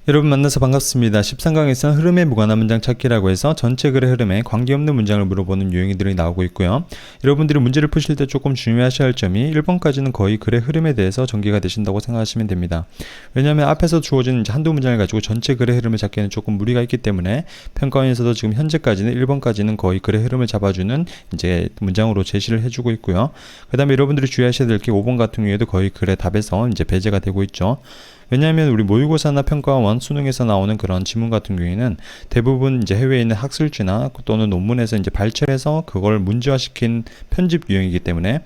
여러분 만나서 반갑습니다. 13강에서는 흐름에 무관한 문장 찾기라고 해서 전체 글의 흐름에 관계없는 문장을 물어보는 유형들이 나오고 있고요. 여러분들이 문제를 푸실 때 조금 중요하셔야 할 점이 1번까지는 거의 글의 흐름에 대해서 전개가 되신다고 생각하시면 됩니다. 왜냐하면 앞에서 주어진 한두 문장을 가지고 전체 글의 흐름을 잡기에는 조금 무리가 있기 때문에 평가원에서도 지금 현재까지는 1번까지는 거의 글의 흐름을 잡아주는 이제 문장으로 제시를 해주고 있고요. 그 다음에 여러분들이 주의하셔야 될 게 5번 같은 경우에도 거의 글의 답에서 이제 배제가 되고 있죠. 왜냐하면 우리 모의고사나 평가원, 수능에서 나오는 그런 지문 같은 경우에는 대부분 이제 해외에 있는 학술지나 또는 논문에서 이제 발췌해서 그걸 문제화시킨 편집 유형이기 때문에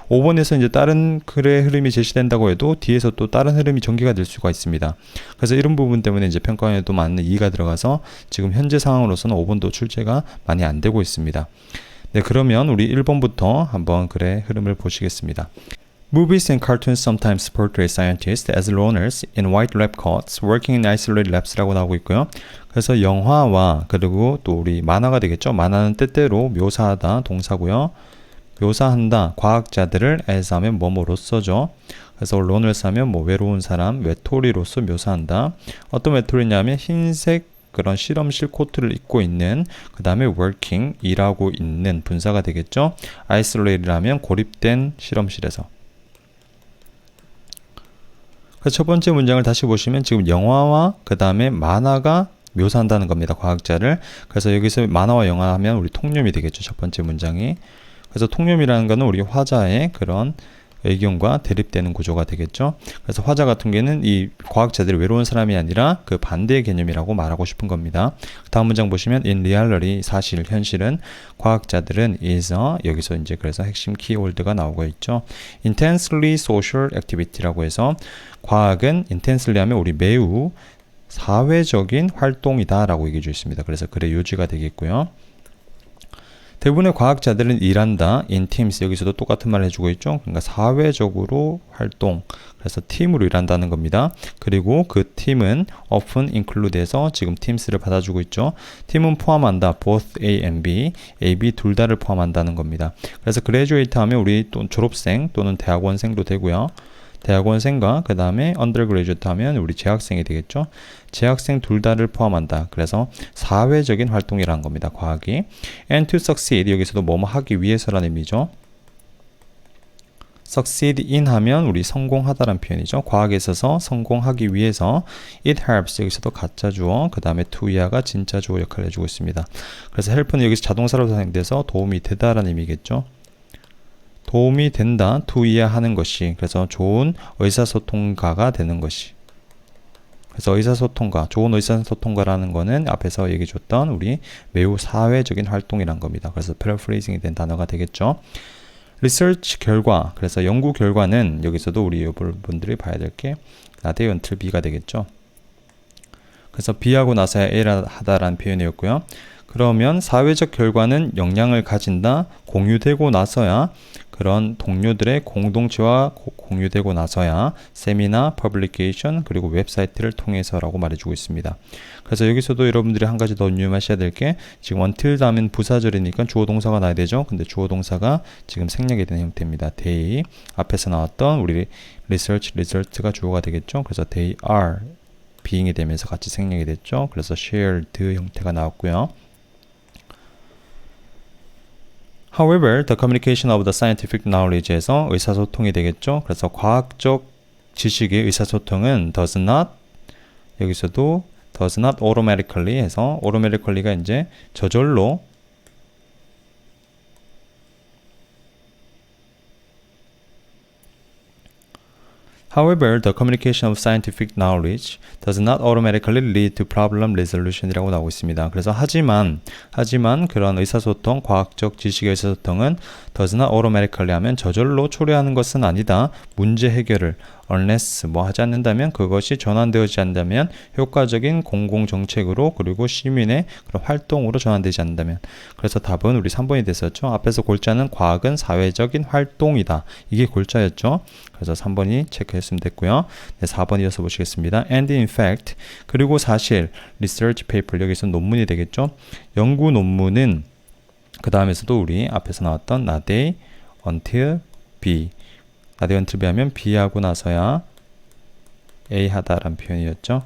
5번에서 이제 다른 글의 흐름이 제시된다고 해도 뒤에서 또 다른 흐름이 전개가 될 수가 있습니다. 그래서 이런 부분 때문에 이제 평가원에도 많은 이의가 들어가서 지금 현재 상황으로서는 5번도 출제가 많이 안 되고 있습니다. 네, 그러면 우리 1번부터 한번 글의 흐름을 보시겠습니다. Movies and cartoons sometimes portray scientists as loners in white lab coats working in isolated labs라고 나오고 있고요. 그래서 영화와 그리고 또 우리 만화가 되겠죠. 만화는 때때로 묘사하다 동사고요. 묘사한다 과학자들을 as 하면 뭐뭐로서죠. 그래서 loners 하면 뭐 외로운 사람, 외톨이로서 묘사한다. 어떤 외톨이냐면 흰색 그런 실험실 코트를 입고 있는 그 다음에 working 일하고 있는 분사가 되겠죠. isolated 하면 고립된 실험실에서. 첫 번째 문장을 다시 보시면 지금 영화와 그 다음에 만화가 묘사한다는 겁니다. 과학자를. 그래서 여기서 만화와 영화 하면 우리 통념이 되겠죠. 첫 번째 문장이. 그래서 통념이라는 거는 우리 화자의 그런 의견과 대립되는 구조가 되겠죠. 그래서 화자 같은 경우에는 이 과학자들이 외로운 사람이 아니라 그 반대의 개념이라고 말하고 싶은 겁니다. 다음 문장 보시면 in reality 사실 현실은 과학자들은 is 여기서 이제 그래서 핵심 키워드가 나오고 있죠. intensely social activity라고 해서 과학은 intensely 하면 우리 매우 사회적인 활동이다 라고 얘기해 주셨습니다. 그래서 글의 요지가 되겠고요. 대부분의 과학자들은 일한다. in teams 여기서도 똑같은 말을 해주고 있죠. 그러니까 사회적으로 활동. 그래서 팀으로 일한다는 겁니다. 그리고 그 팀은 often include에서 지금 teams를 받아주고 있죠. 팀은 포함한다. both A and B, A, B 둘 다를 포함한다는 겁니다. 그래서 graduate 하면 우리 또 졸업생 또는 대학원생도 되고요. 대학원생과 그 다음에 undergraduate 하면 우리 재학생이 되겠죠. 재학생 둘 다를 포함한다. 그래서 사회적인 활동이라는 겁니다. 과학이. And to succeed 여기서도 뭐뭐 하기 위해서라는 의미죠. succeed in 하면 우리 성공하다라는 표현이죠. 과학에 있어서 성공하기 위해서 it helps 여기서도 가짜 주어 그 다음에 to 이하가 진짜 주어 역할을 해주고 있습니다. 그래서 help는 여기서 자동사로 사용돼서 도움이 되다라는 의미겠죠. 도움이 된다, to 이해하는 것이. 그래서 좋은 의사소통가가 되는 것이. 그래서 의사소통가, 좋은 의사소통가라는 거는 앞에서 얘기해 줬던 우리 매우 사회적인 활동이란 겁니다. 그래서 paraphrasing이 된 단어가 되겠죠. research 결과, 그래서 연구 결과는 여기서도 우리 여러분들이 봐야 될 게 not A until B가 되겠죠. 그래서 B하고 나서야 A라 하다라는 표현이었고요. 그러면 사회적 결과는 영향을 가진다, 공유되고 나서야 그런 동료들의 공동체와 공유되고 나서야 세미나, 퍼블리케이션 그리고 웹사이트를 통해서라고 말해주고 있습니다. 그래서 여기서도 여러분들이 한 가지 더 유념하셔야 될 게 지금 until 다음엔 부사절이니까 주어 동사가 나야 되죠. 근데 주어 동사가 지금 생략이 된 형태입니다. they 앞에서 나왔던 우리 research, result가 주어가 되겠죠. 그래서 they are being이 되면서 같이 생략이 됐죠. 그래서 shared 형태가 나왔고요. However, the communication of the scientific knowledge에서 의사소통이 되겠죠. 그래서 과학적 지식의 의사소통은 does not 여기서도 does not automatically 해서 automatically가 이제 저절로 However, the communication of scientific knowledge does not automatically lead to problem resolution이라고 나오고 있습니다. 그래서 하지만 그런 의사소통, 과학적 지식의 의사소통은 does not automatically 하면 저절로 초래하는 것은 아니다. 문제 해결을 unless 뭐 하지 않는다면 그것이 전환되지 않는다면 효과적인 공공정책으로 그리고 시민의 그런 활동으로 전환되지 않는다면 그래서 답은 우리 3번이 됐었죠. 앞에서 골자는 과학은 사회적인 활동이다. 이게 골자였죠. 그래서 3번이 체크했으면 됐고요. 네, 4번 이어서 보시겠습니다. And in fact 그리고 사실 research paper 여기서 논문이 되겠죠. 연구 논문은 그 다음에서도 우리 앞에서 나왔던 not A until B not A until B 하면 B 하고 나서야 A 하다라는 표현이었죠.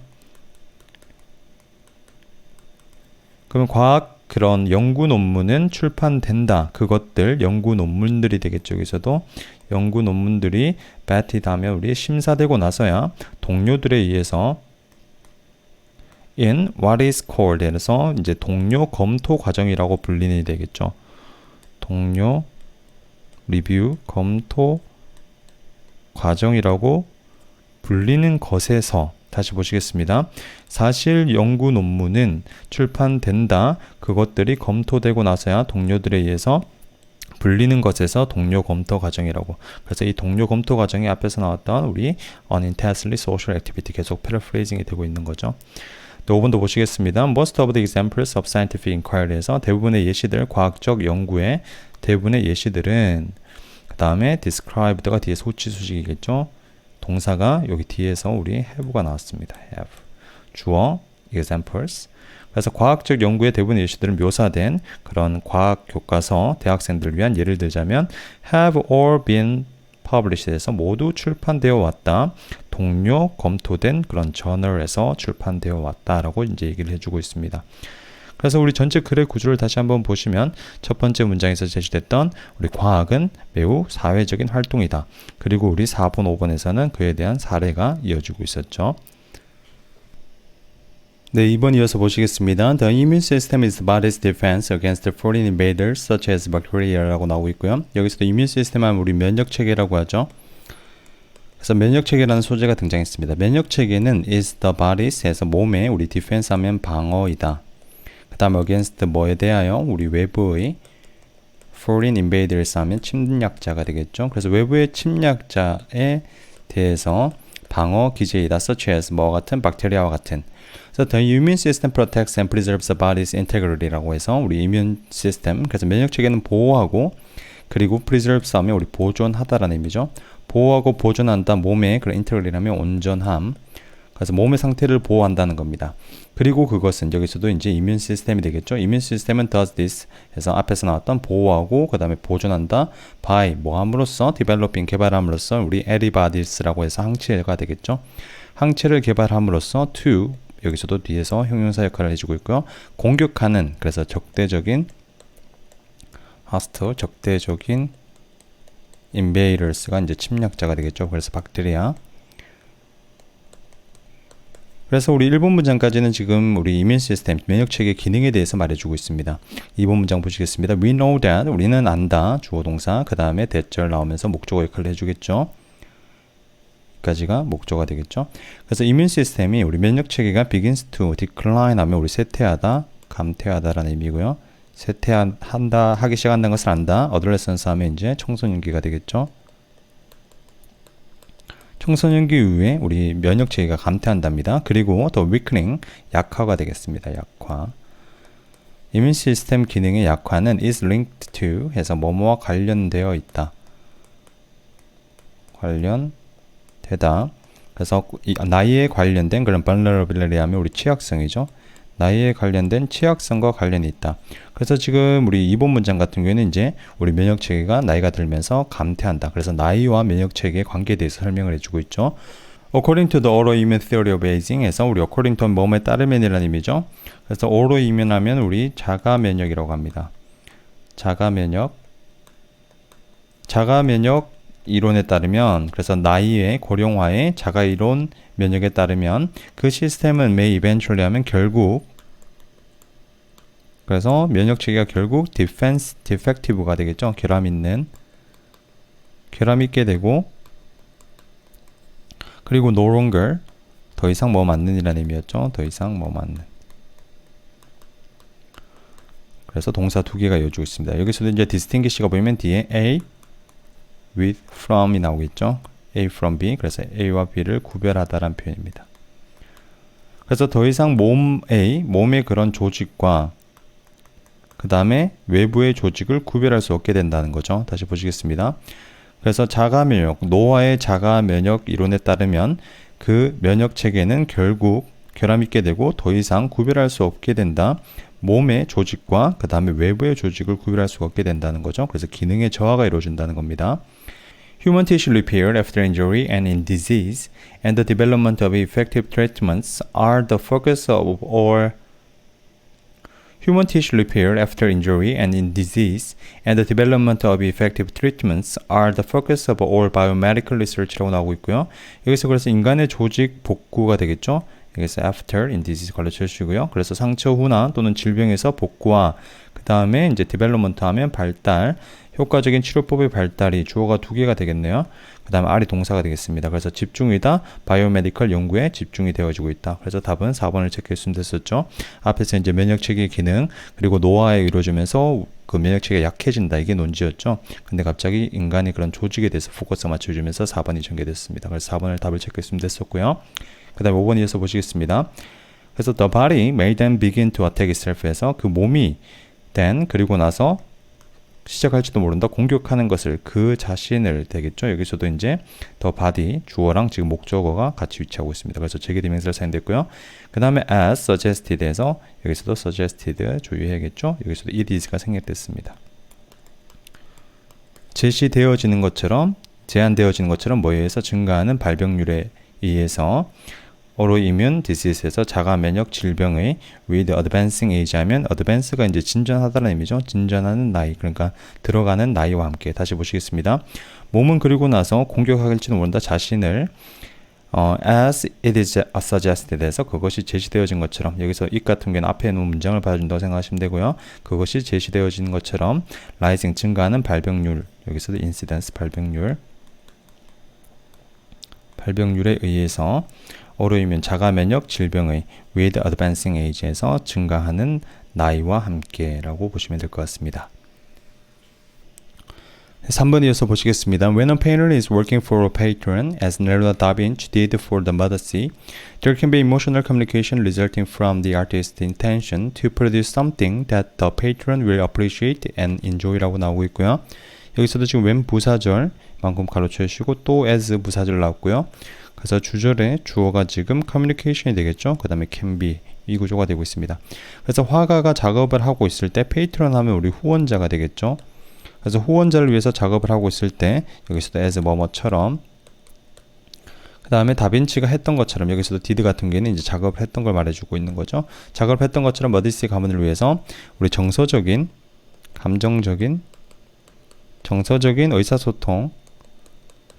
그러면 과학 그런 연구 논문은 출판된다. 그것들 연구 논문들이 되겠죠. 여기서도 연구 논문들이 vetted 하면 우리 심사되고 나서야 동료들에 의해서 in what is called 해서 이제 동료 검토 과정이라고 불리는 되겠죠. 동료 리뷰 검토 과정이라고 불리는 것에서 다시 보시겠습니다. 사실 연구 논문은 출판된다. 그것들이 검토되고 나서야 동료들에 의해서 불리는 것에서 동료 검토 과정이라고. 그래서 이 동료 검토 과정이 앞에서 나왔던 우리 unintensely social activity 계속 패러프레이징이 되고 있는 거죠. 또 5번도 보시겠습니다. Most of the examples of scientific inquiry에서 대부분의 예시들, 과학적 연구의 대부분의 예시들은 그 다음에 described가 뒤에 소치 수식이겠죠. 동사가 여기 뒤에서 우리 have가 나왔습니다. have. 주어, examples. 그래서 과학적 연구의 대부분의 예시들은 묘사된 그런 과학 교과서 대학생들을 위한 예를 들자면 have all been published 해서 모두 출판되어 왔다. 동료 검토된 그런 저널에서 출판되어 왔다라고 이제 얘기를 해주고 있습니다. 그래서 우리 전체 글의 구조를 다시 한번 보시면 첫 번째 문장에서 제시됐던 우리 과학은 매우 사회적인 활동이다. 그리고 우리 4번, 5번에서는 그에 대한 사례가 이어지고 있었죠. 네, 2번 이어서 보시겠습니다. The immune system is the body's defense against foreign invaders such as bacteria라고 나오고 있고요. 여기서도 immune system 하면 우리 면역 체계라고 하죠. 그래서 면역 체계라는 소재가 등장했습니다. 면역 체계는 is the body's 해서 몸의 우리 defense 하면 방어이다. 그 다음에 against 뭐에 대하여 우리 외부의 foreign invaders 하면 침략자가 되겠죠. 그래서 외부의 침략자에 대해서 방어 기제이다. such as 뭐 같은 박테리아와 같은. 그래서 the immune system protects and preserves the body's integrity라고 해서 우리 immune system 그래서 면역 체계는 보호하고 그리고 preserves 하면 우리 보존하다라는 의미죠. 보호하고 보존한다. 몸의 그런 인테그리티라면 온전함. 그래서 몸의 상태를 보호한다는 겁니다. 그리고 그것은 여기서도 이제 이뮨 시스템이 되겠죠. 이뮨 시스템은 does this 해서 앞에서 나왔던 보호하고 그 다음에 보존한다. by 뭐 함으로써 developing 개발함으로써 우리 antibodies라고 해서 항체가 되겠죠. 항체를 개발함으로써 to 여기서도 뒤에서 형용사 역할을 해주고 있고요. 공격하는 그래서 적대적인 hostile 적대적인 invaders가 이제 침략자가 되겠죠. 그래서 박테리아. 그래서 우리 1번 문장까지는 지금 우리 이뮨 시스템, 면역체계 기능에 대해서 말해주고 있습니다. 2번 문장 보시겠습니다. We know that, 우리는 안다, 주어 동사, 그 다음에 대절 나오면서 목적어 역할을 해주겠죠. 여기까지가 목적어가 되겠죠. 그래서 이뮨 시스템이 우리 면역체계가 begins to decline 하면 우리 쇠퇴하다, 감퇴하다라는 의미고요. 쇠퇴한다, 하기 시작한다는 것을 안다. adolescence 하면 이제 청소년기가 되겠죠. 청소년기 이후에 우리 면역체계가 감퇴한답니다. 그리고 더 weakening, 약화가 되겠습니다. 약화. 이뮨 시스템 기능의 약화는 is linked to 해서 뭐뭐와 관련되어 있다. 관련되다. 그래서 나이에 관련된 그런 vulnerability 하면 우리 취약성이죠. 나이에 관련된 취약성과 관련이 있다. 그래서 지금 우리 2번 문장 같은 경우에는 이제 우리 면역체계가 나이가 들면서 감퇴한다. 그래서 나이와 면역체계의 관계에 대해서 설명을 해주고 있죠. According to the autoimmune theory of aging 해서 우리 according to 몸에 따르면이라는 의미죠. 그래서 autoimmune 하면 우리 자가면역이라고 합니다. 자가면역 이론에 따르면 그래서 나이의 고령화의 자가이론 면역에 따르면 그 시스템은 may eventually 하면 결국 그래서 면역체계가 결국 defective가 되겠죠. 결함 있게 되고 그리고 no longer 더 이상 뭐 맞는 이라는 의미였죠. 더 이상 뭐 맞는. 그래서 동사 두 개가 이어지고 있습니다. 여기서도 이제 distinguish가 보이면 뒤에 A with from이 나오겠죠. A from B. 그래서 A와 B를 구별하다라는 표현입니다. 그래서 더 이상 몸의 그런 조직과 그 다음에 외부의 조직을 구별할 수 없게 된다는 거죠. 다시 보시겠습니다. 그래서 자가면역, 노화의 자가면역 이론에 따르면 그 면역체계는 결국 결함 있게 되고 더 이상 구별할 수 없게 된다. 몸의 조직과 그 다음에 외부의 조직을 구별할 수가 없게 된다는 거죠. 그래서 기능의 저하가 이루어진다는 겁니다. Human tissue repair after injury and in disease and the development of effective treatments are the focus of all Human tissue repair after injury and in disease and the development of effective treatments are the focus of all biomedical research라고 나오고 있고요. 여기서 그래서 인간의 조직 복구가 되겠죠. 여기서 after in disease 걸로 쳐주시고요. 그래서 상처 후나 또는 질병에서 복구와 그 다음에 이제 development 하면 발달, 효과적인 치료법의 발달이 주어가 두 개가 되겠네요. 그 다음에 R이 동사가 되겠습니다. 그래서 집중이다, 바이오메디컬 연구에 집중이 되어지고 있다. 그래서 답은 4번을 체크했으면 됐었죠. 앞에서 이제 면역체계 기능, 그리고 노화에 이루어지면서 그 면역체계가 약해진다. 이게 논지였죠. 근데 갑자기 인간이 그런 조직에 대해서 포커스 맞춰주면서 4번이 전개됐습니다. 그래서 4번을 답을 체크했으면 됐었고요. 그 다음에 5번 이어서 보시겠습니다. 그래서 the body may then begin to attack itself에서 그 몸이 then 그리고 나서 시작할지도 모른다. 공격하는 것을 그 자신을 되겠죠. 여기서도 이제 the body 주어랑 지금 목적어가 같이 위치하고 있습니다. 그래서 제기대명사를 사용됐고요. 그 다음에 as suggested에서 여기서도 suggested 조유해야겠죠. 여기서도 it is가 생략됐습니다. 제시되어지는 것처럼 제한되어지는 것처럼 뭐에 의해서 증가하는 발병률에 의해서 autoimmune disease에서 자가 면역 질병의 with advancing age 하면 advance가 이제 진전하다는 의미죠. 진전하는 나이, 그러니까 들어가는 나이와 함께. 다시 보시겠습니다. 몸은 그리고 나서 공격할지도 모른다. 자신을 as it is suggested 해서 그것이 제시되어진 것처럼, 여기서 it 같은 경우는 앞에 있는 문장을 받아준다고 생각하시면 되고요. 그것이 제시되어진 것처럼 rising 증가하는 발병률, 여기서도 incidence 발병률에 의해서 autoimmune 자가 면역 질병의 with advancing age에서 증가하는 나이와 함께라고 보시면 될 것 같습니다. 3번 이어서 보시겠습니다. When a painter is working for a patron, as Leonardo da Vinci did for the Medici, there can be emotional communication resulting from the artist's intention to produce something that the patron will appreciate and enjoy라고 나오고 있고요. 여기서도 지금 when 부사절 만큼 가로쳐 주시고 또 as 부사절 나왔고요. 그래서 주절에 주어가 지금 communication이 되겠죠. 그 다음에 can be 이 구조가 되고 있습니다. 그래서 화가가 작업을 하고 있을 때 페이트론 하면 우리 후원자가 되겠죠. 그래서 후원자를 위해서 작업을 하고 있을 때 여기서도 as 뭐뭐처럼, 그 다음에 다빈치가 했던 것처럼, 여기서도 did 같은 경우에는 이제 작업을 했던 걸 말해주고 있는 거죠. 작업을 했던 것처럼 머디스의 가문을 위해서 우리 정서적인, 감정적인, 정서적인 의사소통,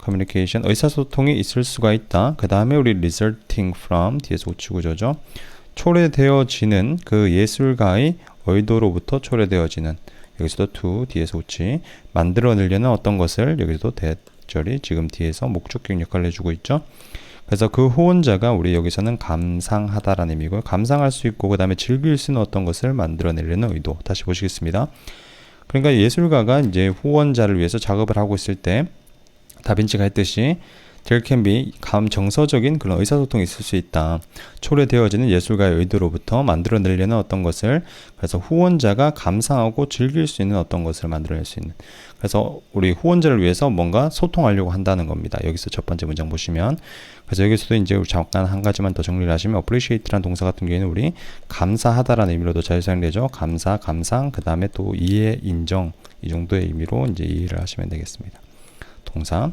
communication, 의사소통이 있을 수가 있다. 그 다음에 우리 resulting from 뒤에서 우측구조죠. 초래되어지는 그 예술가의 의도로부터 초래되어지는, 여기서도 to 뒤에서 우측, 만들어내려는 어떤 것을, 여기서도 대절이 지금 뒤에서 목적격 역할을 해주고 있죠. 그래서 그 후원자가 우리 여기서는 감상하다라는 의미고요. 감상할 수 있고 그 다음에 즐길 수 있는 어떤 것을 만들어내려는 의도. 다시 보시겠습니다. 그러니까 예술가가 이제 후원자를 위해서 작업을 하고 있을 때 다빈치가 했듯이 there can be 정서적인 그런 의사소통이 있을 수 있다. 초래되어지는 예술가의 의도로부터 만들어내려는 어떤 것을, 그래서 후원자가 감상하고 즐길 수 있는 어떤 것을 만들어낼 수 있는, 그래서 우리 후원자를 위해서 뭔가 소통하려고 한다는 겁니다. 여기서 첫 번째 문장 보시면, 그래서 여기서도 이제 잠깐 한 가지만 더 정리를 하시면 appreciate라는 동사 같은 경우에는 우리 감사하다라는 의미로도 잘 사용되죠. 감사, 감상, 그 다음에 또 이해, 인정, 이 정도의 의미로 이제 이해를 하시면 되겠습니다. 동사.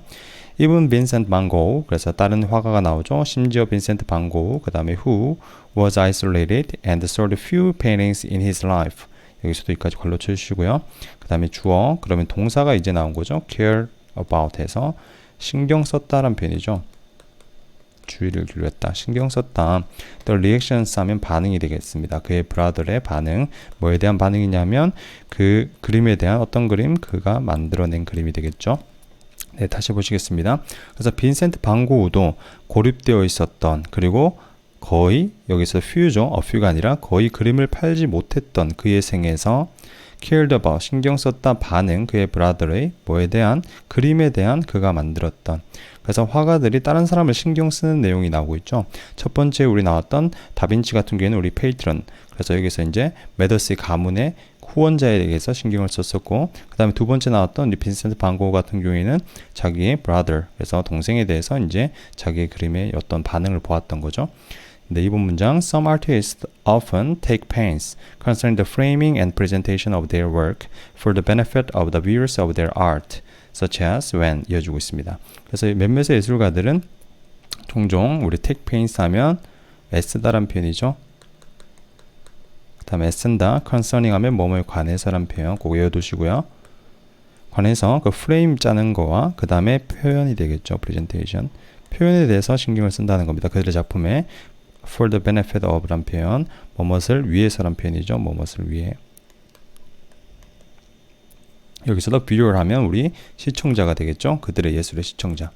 Even Vincent van Gogh, 그래서 다른 화가가 나오죠. 심지어 빈센트 반 고흐, 그 다음에 who was isolated and sold few paintings in his life. 여기서도 여기까지 걸로 쳐주시고요. 그 다음에 주어, 그러면 동사가 이제 나온 거죠. care about 해서 신경 썼다라는 표현이죠. 주의를 기울였다, 신경 썼다. 또 reactions 하면 반응이 되겠습니다. 그의 브라더의 반응, 뭐에 대한 반응이냐면 그 그림에 대한 어떤 그림, 그가 만들어낸 그림이 되겠죠. 네, 다시 보시겠습니다. 그래서 빈센트 반 고흐도 고립되어 있었던, 그리고 거의 여기서 few죠. a few가 아니라 거의 그림을 팔지 못했던 그의 생에서 cared about, 신경 썼다 반응, 그의 브라더의 뭐에 대한, 그림에 대한 그가 만들었던. 그래서 화가들이 다른 사람을 신경 쓰는 내용이 나오고 있죠. 첫 번째 우리 나왔던 다빈치 같은 경우에는 우리 페이트런, 그래서 여기서 이제 메더스의 가문의 후원자에 대해서 신경을 썼었고, 그 다음에 두 번째 나왔던 빈센트 반 고흐 같은 경우에는 자기의 brother, 그래서 동생에 대해서 이제 자기의 그림의 어떤 반응을 보았던 거죠. 근데 이번 문장 Some artists often take pains concerning the framing and presentation of their work for the benefit of the viewers of their art, such as when 이어주고 있습니다. 그래서 몇몇의 예술가들은 종종 우리 take pains 하면 애쓰다란 표현이죠. 다음에 애쓴다, concerning 하면 뭐뭐에 관해서란 표현 꼭 외워두시고요. 관해서 그 프레임 짜는 거와 그 다음에 표현이 되겠죠. presentation. 표현에 대해서 신경을 쓴다는 겁니다. 그들의 작품에 for the benefit of란 표현, 뭐뭇을 위해서란 표현이죠. 뭐뭇을 위해. 여기서도 viewer 하면 우리 시청자가 되겠죠. 그들의 예술의 시청자.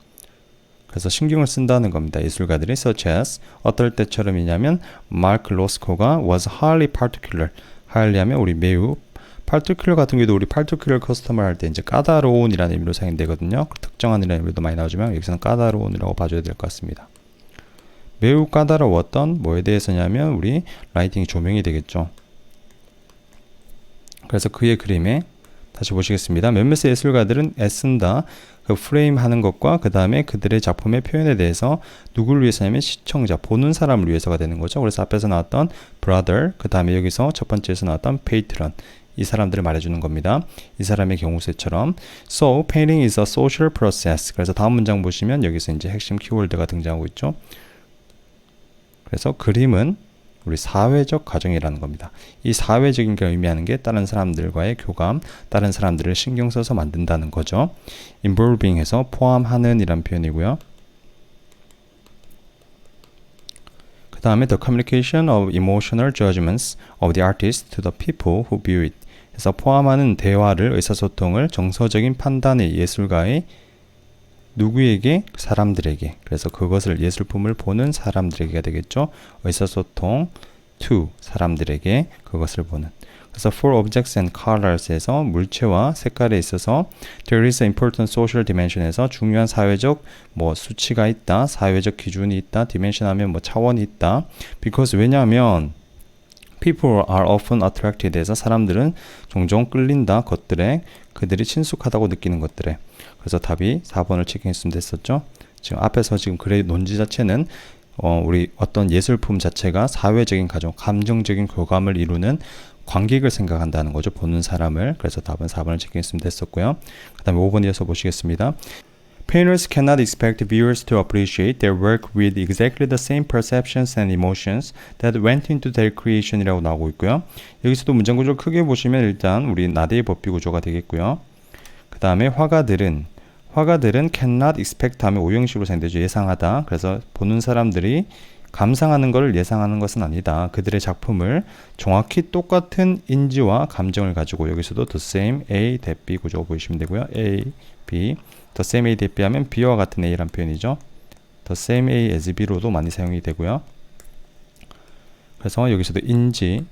그래서 신경을 쓴다는 겁니다. 예술가들이 such as 어떨 때처럼이냐면 마크 로스코가 was highly particular. highly 하면 우리 매우, particular 같은 경우도 우리 particular customer 할 때 이제 까다로운이라는 의미로 사용되거든요. 특정한이라는 의미도 많이 나오지만 여기서는 까다로운이라고 봐줘야 될 것 같습니다. 매우 까다로웠던 뭐에 대해서냐면 우리 라이팅이 조명이 되겠죠. 그래서 그의 그림에 다시 보시겠습니다. 몇몇의 예술가들은 애쓴다. 그 프레임 하는 것과 그 다음에 그들의 작품의 표현에 대해서 누구를 위해서냐면 시청자, 보는 사람을 위해서가 되는 거죠. 그래서 앞에서 나왔던 brother, 그 다음에 여기서 첫 번째에서 나왔던 patron, 이 사람들을 말해주는 겁니다. 이 사람의 경우세처럼 So, painting is a social process. 그래서 다음 문장 보시면 여기서 이제 핵심 키워드가 등장하고 있죠. 그래서 그림은 우리 사회적 과정이라는 겁니다. 이 사회적인 게 의미하는 게 다른 사람들과의 교감, 다른 사람들을 신경 써서 만든다는 거죠. involving 해서 포함하는 이란 표현이고요. 그 다음에 the communication of emotional judgments of the artist to the people who view it. 그래서 포함하는 대화를, 의사소통을 정서적인 판단의 예술가의 누구에게? 사람들에게. 그래서 그것을 예술품을 보는 사람들에게가 되겠죠. 의사소통 to 사람들에게 그것을 보는. 그래서 for objects and colors에서 물체와 색깔에 있어서 there is an important social dimension에서 중요한 사회적 뭐 수치가 있다, 사회적 기준이 있다, dimension 하면 뭐 차원이 있다. because 왜냐하면 people are often attracted 해서 사람들은 종종 끌린다 것들에, 그들이 친숙하다고 느끼는 것들에. 그래서 답이 4번을 체킹했으면 됐었죠. 지금 앞에서 지금 글의 논지 자체는 우리 어떤 예술품 자체가 사회적인 가정, 감정적인 교감을 이루는 관객을 생각한다는 거죠. 보는 사람을. 그래서 답은 4번을 체킹했으면 됐었고요. 그 다음에 5번 이어서 보시겠습니다. Painters cannot expect viewers to appreciate their work with exactly the same perceptions and emotions that went into their creation이라고 나오고 있고요. 여기서도 문장 구조를 크게 보시면 일단 우리 나대의 법비 구조가 되겠고요. 그 다음에 화가들은 cannot expect 하면 오형식으로 사용되죠. 예상하다. 그래서 보는 사람들이 감상하는 것을 예상하는 것은 아니다. 그들의 작품을 정확히 똑같은 인지와 감정을 가지고, 여기서도 the same A, that B 구조 보시면 되고요. A, B, the same A, that B 하면 B와 같은 A란 표현이죠. the same A as B로도 많이 사용이 되고요. 그래서 여기서도 인지,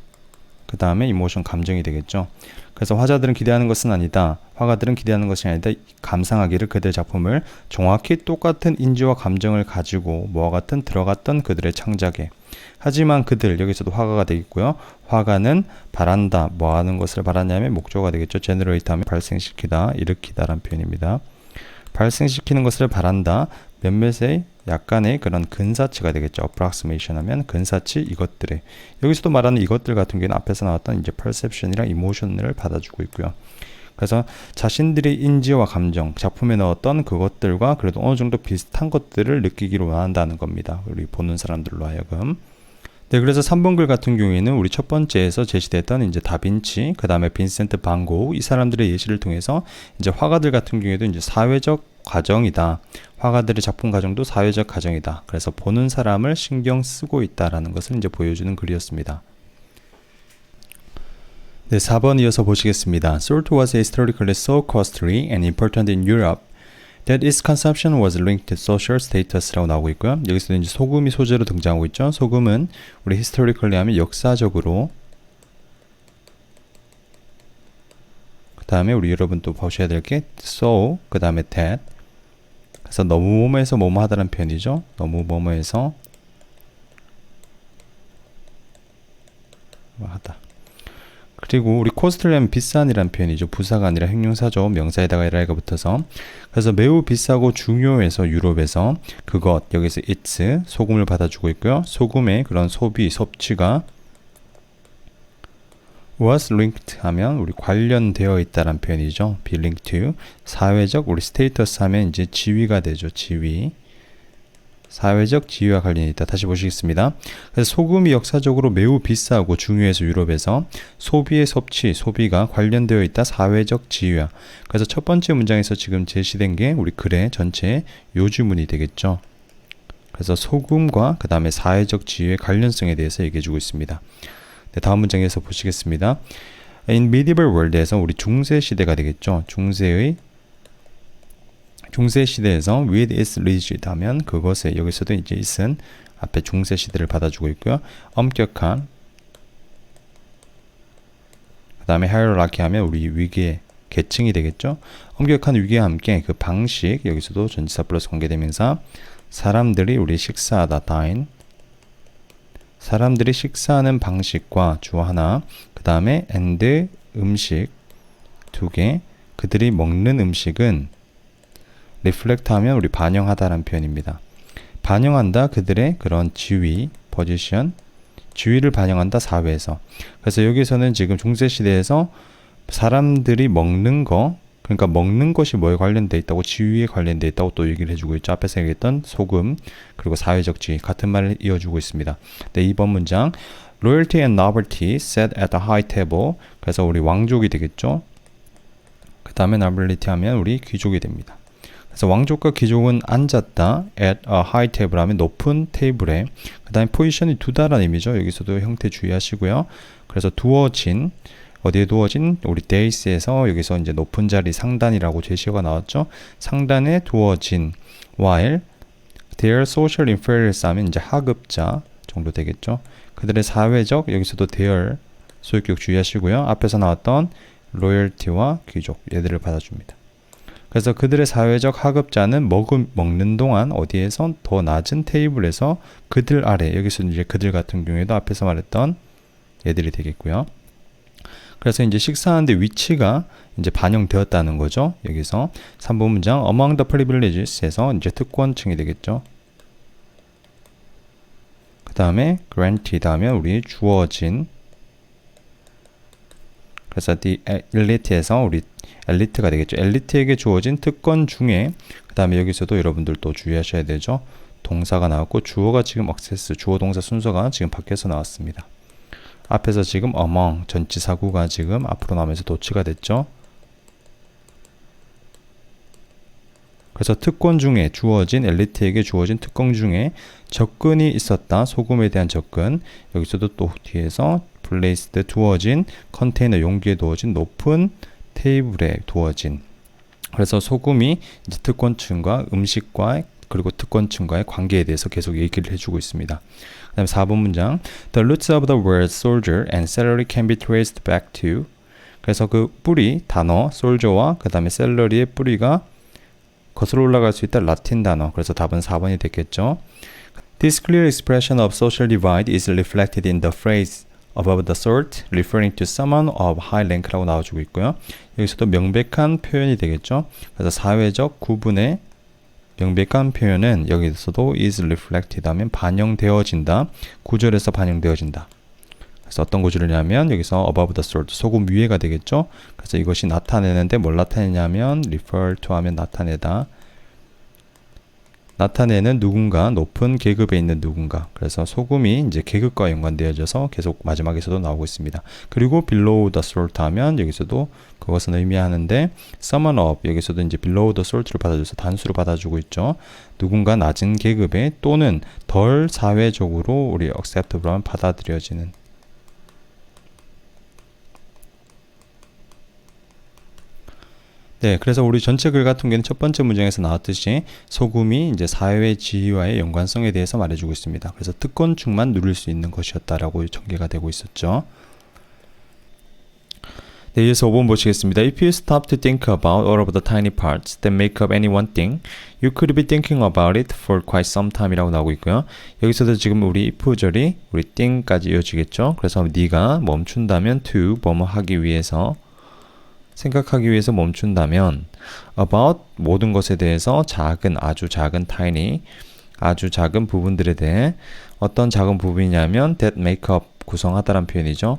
그 다음에 이모션, 감정이 되겠죠. 그래서 화자들은 기대하는 것은 아니다. 화가들은 기대하는 것이 아니다. 감상하기를 그들의 작품을 정확히 똑같은 인지와 감정을 가지고 뭐와 같은 들어갔던 그들의 창작에. 하지만 그들, 여기서도 화가가 되겠고요. 화가는 바란다. 뭐 하는 것을 바라냐면 목조가 되겠죠. generate 하면 발생시키다, 일으키다 라는 표현입니다. 발생시키는 것을 바란다. 몇몇의 약간의 그런 근사치가 되겠죠. approximation 하면 근사치, 이것들의. 여기서도 말하는 이것들 같은 경우는 앞에서 나왔던 이제 perception이랑 emotion을 받아주고 있고요. 그래서 자신들의 인지와 감정, 작품에 넣었던 그것들과 그래도 어느 정도 비슷한 것들을 느끼기로 원한다는 겁니다. 우리 보는 사람들로 하여금. 네, 그래서 3번 글 같은 경우에는 우리 첫 번째에서 제시됐던 이제 다빈치, 그 다음에 빈센트 반 고흐, 이 사람들의 예시를 통해서 이제 화가들 같은 경우에도 이제 사회적 과정이다. 화가들의 작품 과정도 사회적 과정이다. 그래서 보는 사람을 신경 쓰고 있다라는 것을 이제 보여주는 글이었습니다. 네, 4번 이어서 보시겠습니다. Salt was historically so costly and important in Europe that its consumption was linked to social status라고 나오고 있고요. 여기서 이제 소금이 소재로 등장하고 있죠. 소금은 우리 historically 하면 역사적으로, 그 다음에 우리 여러분 또 보셔야 될 게 so, 그 다음에 that. 그래서 너무 뭐뭐해서 뭐뭐 하다는 표현이죠. 너무 뭐뭐해서 뭐 하다. 그리고 우리 costly 하면 비싼이라는 표현이죠. 부사가 아니라 형용사죠. 명사에다가 이라가 붙어서. 그래서 매우 비싸고 중요해서 유럽에서 그것, 여기서 it's, 소금을 받아주고 있고요. 소금의 그런 소비, 섭취가 was linked 하면 우리 관련되어 있다라는 표현이죠. be linked to. 사회적, 우리 status 하면 이제 지위가 되죠. 지위. 사회적 지위와 관련이 있다. 다시 보시겠습니다. 그래서 소금이 역사적으로 매우 비싸고 중요해서 유럽에서 소비의 섭취, 소비가 관련되어 있다. 사회적 지위와. 그래서 첫 번째 문장에서 지금 제시된 게 우리 글의 전체 요주문이 되겠죠. 그래서 소금과 그 다음에 사회적 지위의 관련성에 대해서 얘기해주고 있습니다. 네, 다음 문장에서 보시겠습니다. In medieval world에서 우리 중세 시대가 되겠죠. 중세 시대에서 with its rigid 하면 그것에, 여기서도 이제 it은 앞에 중세 시대를 받아주고 있고요. 엄격한, 그 다음에 hierarchy 하면 우리 위계, 계층이 되겠죠. 엄격한 위계와 함께 그 방식, 여기서도 전치사 플러스 관계대명사, 사람들이 우리 식사하다, dine, 사람들이 식사하는 방식과 주어 하나, 그 다음에 and 음식 두 개, 그들이 먹는 음식은 reflect 하면 우리 반영하다라는 표현입니다. 반영한다, 그들의 그런 지위, 포지션, 지위를 반영한다, 사회에서. 그래서 여기서는 지금 중세시대에서 사람들이 먹는 거, 그러니까 먹는 것이 뭐에 관련돼 있다고, 지위에 관련돼 있다고 또 얘기를 해주고 있죠. 앞에서 얘기했던 소금, 그리고 사회적 지위, 같은 말을 이어주고 있습니다. 네, 이번 문장 Royalty and nobility sat at a high table. 그래서 우리 왕족이 되겠죠. 그 다음에 nobility 하면 우리 귀족이 됩니다. 그래서 왕족과 귀족은 앉았다. at a high table 하면 높은 테이블에. 그 다음에 포지션이 두다라는 의미죠. 여기서도 형태 주의하시고요. 그래서 두어진, 어디에 두어진? 우리 days에서 여기서 이제 높은 자리 상단이라고 제시어가 나왔죠. 상단에 두어진 while their social inferiors 하면 이제 하급자 정도 되겠죠. 그들의 사회적, 여기서도 their 소유격 주의하시고요. 앞에서 나왔던 로열티와 귀족, 얘들을 받아줍니다. 그래서 그들의 사회적 하급자는 먹는 동안 어디에서 더 낮은 테이블에서 그들 아래, 여기서 이제 그들 같은 경우에도 앞에서 말했던 얘들이 되겠고요. 그래서 이제 식사하는데 위치가 이제 반영되었다는 거죠. 여기서 3번 문장 among the privileges에서 이제 특권층이 되겠죠. 그 다음에 granted 하면 우리 주어진, 그래서 the elite에서 우리 엘리트가 되겠죠. 엘리트에게 주어진 특권 중에, 그 다음에 여기서도 여러분들 또 주의하셔야 되죠. 동사가 나왔고 주어가 지금 access, 주어 동사 순서가 지금 밖에서 나왔습니다. 앞에서 지금 among 전치사구가 지금 앞으로 나오면서 도치가 됐죠. 그래서 특권 중에 주어진, 엘리트에게 주어진 특권 중에 접근이 있었다. 소금에 대한 접근. 여기서도 또 뒤에서 placed 두어진, 컨테이너 용기에 두어진, 높은 테이블에 두어진. 그래서 소금이 이제 특권층과 음식과 그리고 특권층과의 관계에 대해서 계속 얘기를 해주고 있습니다. 그 다음에 4번 문장 The roots of the word soldier and salary can be traced back to. 그래서 그 뿌리, 단어, soldier와 그 다음에 salary의 뿌리가 거슬러 올라갈 수 있다. 라틴 단어. 그래서 답은 4번이 됐겠죠. This clear expression of social divide is reflected in the phrase above the sort, referring to someone of high rank라고 나와주고 있고요. 여기서도 명백한 표현이 되겠죠. 그래서 사회적 구분의 명백한 표현은 여기서도 is reflected 하면 반영되어진다. 구절에서 반영되어진다. 그래서 어떤 구절이냐면 여기서 above the sort, 소금 위에가 되겠죠. 그래서 이것이 나타내는데 뭘 나타내냐면 refer to 하면 나타내다. 나타내는 누군가, 높은 계급에 있는 누군가. 그래서 소금이 이제 계급과 연관되어져서 계속 마지막에서도 나오고 있습니다. 그리고 below the salt 하면 여기서도 그것은 의미하는데 someone of, 여기서도 이제 below the salt를 받아줘서 단수로 받아주고 있죠. 누군가 낮은 계급에 또는 덜 사회적으로 우리 acceptable 하면 받아들여지는. 네, 그래서 우리 전체 글 같은 경우는 첫 번째 문장에서 나왔듯이 소금이 이제 사회 지위와의 연관성에 대해서 말해주고 있습니다. 그래서 특권층만 누릴 수 있는 것이었다라고 전개가 되고 있었죠. 네, 이어서 5번 보시겠습니다. If you stop to think about all of the tiny parts that make up any one thing, you could be thinking about it for quite some time 이라고 나오고 있고요. 여기서도 지금 우리 if절이 우리 think까지 이어지겠죠. 그래서 네가 멈춘다면 to, 뭐뭐 하기 위해서, 생각하기 위해서 멈춘다면 about 모든 것에 대해서 작은, 아주 작은 tiny, 아주 작은 부분들에 대해 어떤 작은 부분이냐면 that make up 구성하다란 표현이죠.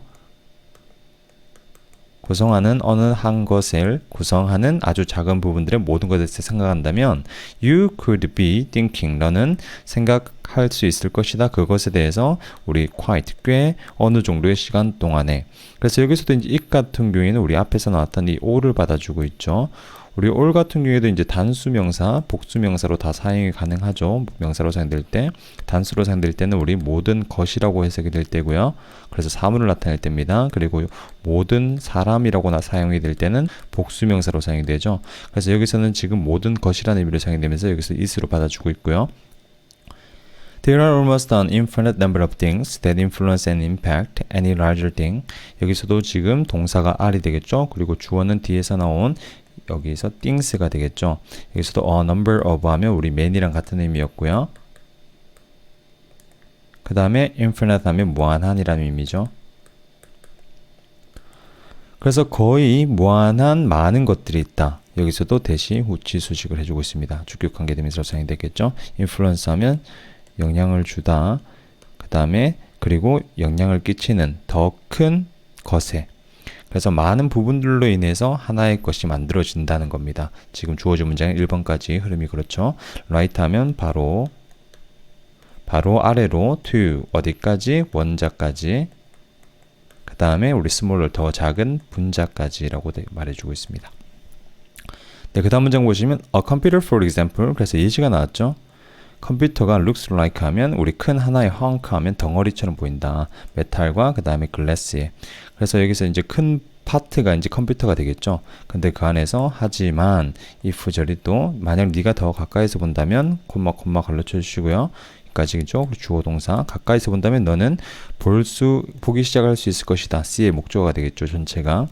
구성하는 어느 한 것을 구성하는 아주 작은 부분들의 모든 것에 대해서 생각한다면 you could be thinking 너는 생각할 수 있을 것이다. 그것에 대해서 우리 quite 꽤 어느 정도의 시간 동안에 그래서 여기서도 이제 it 같은 경우에는 우리 앞에서 나왔던 이 all을 받아주고 있죠. 우리 all 같은 경우에도 이제 단수명사, 복수명사로 다 사용이 가능하죠. 명사로 사용될 때, 단수로 사용될 때는 우리 모든 것이라고 해석이 될 때고요. 그래서 사물을 나타낼 때입니다. 그리고 모든 사람이라고나 사용이 될 때는 복수명사로 사용이 되죠. 그래서 여기서는 지금 모든 것이라는 의미로 사용이 되면서 여기서 it으로 받아주고 있고요. There are almost an infinite number of things that influence and impact any larger thing. 여기서도 지금 동사가 are이 되겠죠. 그리고 주어는 뒤에서 나온 여기서 things가 되겠죠. 여기서도 a number of 하면 우리 many랑 같은 의미였고요. 그 다음에 infinite 하면 무한한이라는 의미죠. 그래서 거의 무한한 많은 것들이 있다. 여기서도 대시 which 수식을 해주고 있습니다. 주격관계 대명사로 사용이 되겠죠. influence 하면 영향을 주다. 그 다음에 그리고 영향을 끼치는 더 큰 것에 그래서 많은 부분들로 인해서 하나의 것이 만들어진다는 겁니다. 지금 주어진 문장의 1번까지 흐름이 그렇죠. right 하면 바로 아래로 to 어디까지? 원자까지 그 다음에 우리 small을 더 작은 분자까지라고 말해주고 있습니다. 네, 그 다음 문장 보시면 a computer for example 그래서 예시가 나왔죠. 컴퓨터가 looks like 하면 우리 큰 하나의 hunk 하면 덩어리처럼 보인다. 메탈과 그 다음에 글래스에 그래서 여기서 이제 큰 파트가 이제 컴퓨터가 되겠죠. 근데 그 안에서 하지만 if 절이 만약 네가 더 가까이서 본다면 콤마 걸러쳐 주시고요. 여기까지죠. 주어 동사 가까이서 본다면 너는 보기 시작할 수 있을 것이다. C의 목적어가 되겠죠. 전체가